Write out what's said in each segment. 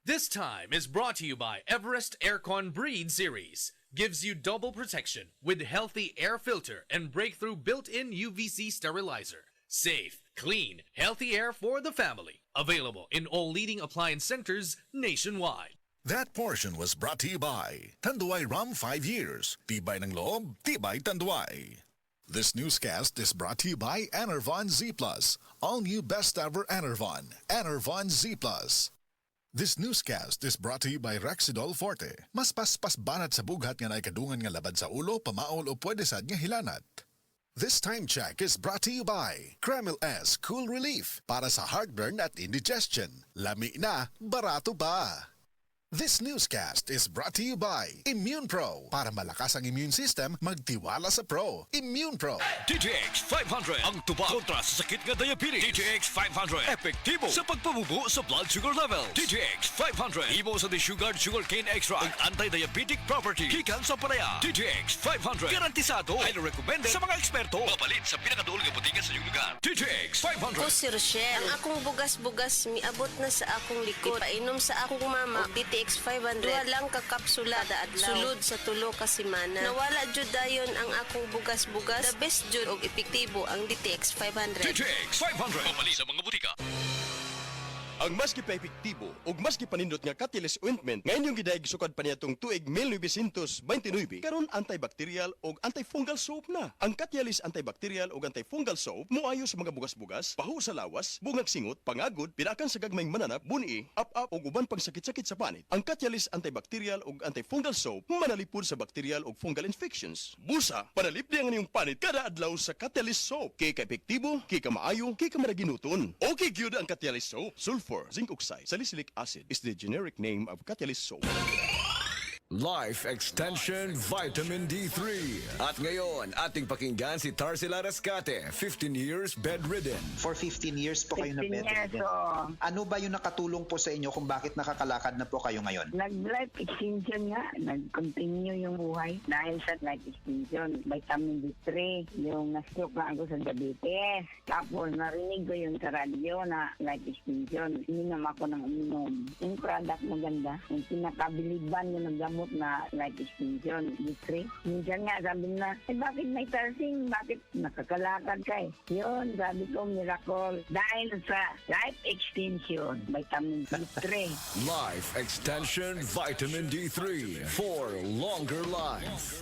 This time is brought to you by Everest Aircon Breed Series. Gives you double protection with healthy air filter and breakthrough built-in UVC sterilizer. Safe, clean, healthy air for the family. Available in all leading appliance centers nationwide. That portion was brought to you by Tanduay Rum 5 Years. Tibay ng loob, tibay Tanduay. This newscast is brought to you by Enervon Z+. All new best ever Enervon. Enervon Z+. This newscast is brought to you by Rexidol Forte. Mas paspas banat sa bugat nga naikadungan nga labad sa ulo, pamaol o pwede sad nga hilanat. This time check is brought to you by Kremil S Cool Relief para sa heartburn at indigestion. Lami na, barato pa. This newscast is brought to you by Immune Pro. Para malakas ang immune system, magtiwala sa Pro. Immune Pro. DTX 500 ang tubag kontra sa sakit nga diabetes. DTX 500 epektibo sa pagpabubo sa blood sugar level. DTX 500 imo sa desugared sugarcane extract ang anti-diabetic property gikan sa palaya. DTX 500 garantisado ay recommended sa mga eksperto. Mapalit sa pinakaduol nga botiga sa iyong lugar. DTX 500. Ako si Rochelle. Ang akong bugas-bugas miabot na sa akong likod. Painom sa akong mama DTX 500. Duha lang ka kapsula kada adlaw. Sulod sa tulo ka semana. Nawala jud dayon ang akong bugas-bugas. The best jud og epektibo ang DTX 500. DTX 500 mapalit sa mga botika. Ang mas gipaepektibo ug mas gipanindot nga Catalyst ointment ngayon yung gidayeg sukad pa niyatong tuig 1929 karon antibacterial ug antifungal soap na. Ang Catalyst antibacterial ug antifungal soap moayo sa mga bugas-bugas, pahu sa lawas, bungag singot, pangagod, pinakan sa gagmayng mananap, buni, up-up ug uban pang sakit-sakit sa panit. Ang Catalyst antibacterial ug antifungal soap manalipod sa bacterial ug fungal infections. Busa, panalip ang inyong panit kada adlaw sa Catalyst soap. Kay ka-epektibo, kay ka maayo, kay ka maraginuton. Okay gyud ang Catalyst soap. Sulfur, zinc oxide, salicylic acid is the generic name of Catalyst soap. Life Extension Vitamin D3. At ngayon, ating pakinggan si Tarsila Rascate, 15 years bedridden. For 15 years po kayo na 15 years, bedridden. oo. Ano ba yung nakatulong po sa inyo kung bakit nakakalakad na po kayo ngayon? Nag-life extension nga. Nag-continue yung buhay dahil sa life extension. Vitamin D3, yung na-stroke na ako sa diabetes. Tapos narinig ko yung sa radyo na life extension. Ininom ako ng uminom. Yung product maganda. Yung pinakabiliban yung naggamot na life extension, D3. Minsan nga sabi na, bakit may tarsing? Bakit nakakalakad ka eh? Yun, sabi ko, miracle. Dahil sa life extension, vitamin D3. Life Extension Vitamin D3 for longer life.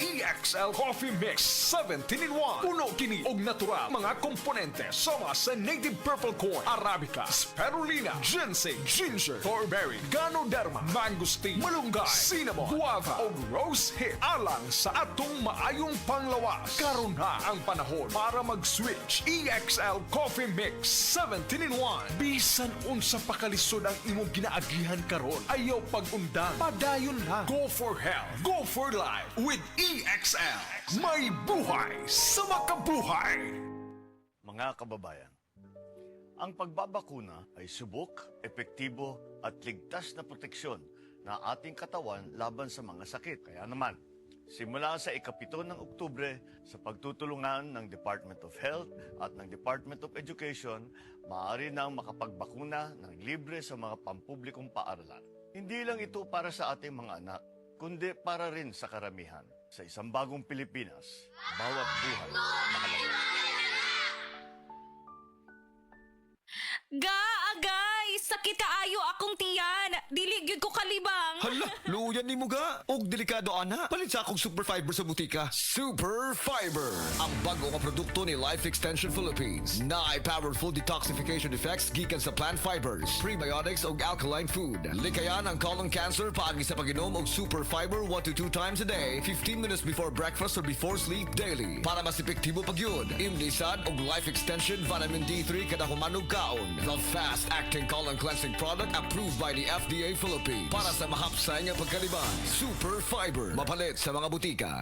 EXL Coffee Mix 17-in-1. Puno kini og natural mga komponente sama sa native purple corn, arabica, spirulina, ginseng, ginger, thornberry, ganoderma, mangosteen, malunggay, cinnamon, guava ug rose hip alang sa atong maayong panglawas. Karon na ang panahon para mag-switch. EXL Coffee Mix 17-in-1. Bisan unsa pa kalisod ang imong ginaagihan karon, ayaw pag-undang, padayon lang. Go for health, go for life with EXL. May buhay sa makabuhay. Mga kababayan, ang pagbabakuna ay subok, epektibo at ligtas na proteksyon na ating katawan laban sa mga sakit. Kaya naman, simula sa ika-7 ng Oktubre, sa pagtutulungan ng Department of Health at ng Department of Education, maaari nang makapagbakuna ng libre sa mga pampublikong paaralan. Hindi lang ito para sa ating mga anak, kundi para rin sa karamihan. Sa isang bagong Pilipinas, bawat buhay mahalaga. Agay! Sakit kaayo akong tiyan! Diligid ko kalibang! Hala, luyan ni mo ga. Og delikado ana. Palit sa akong Super Fiber sa butika. Super Fiber. Ang bago nga produkto ni Life Extension Philippines. Na powerful detoxification effects gikan sa plant fibers, prebiotics ug alkaline food. Likayan ang colon cancer paagi sa pag-inom og Super Fiber 1 to 2 times a day, 15 minutes before breakfast or before sleep daily. Para mas epektibo pagyud, imlisad og Life Extension Vitamin D3 kada humanog kaon. The fast-acting colon cleansing product approved by the FDA Philippines. Para sa mahapsay nga pagkaliban, Super Fiber. Mapalit sa mga butika.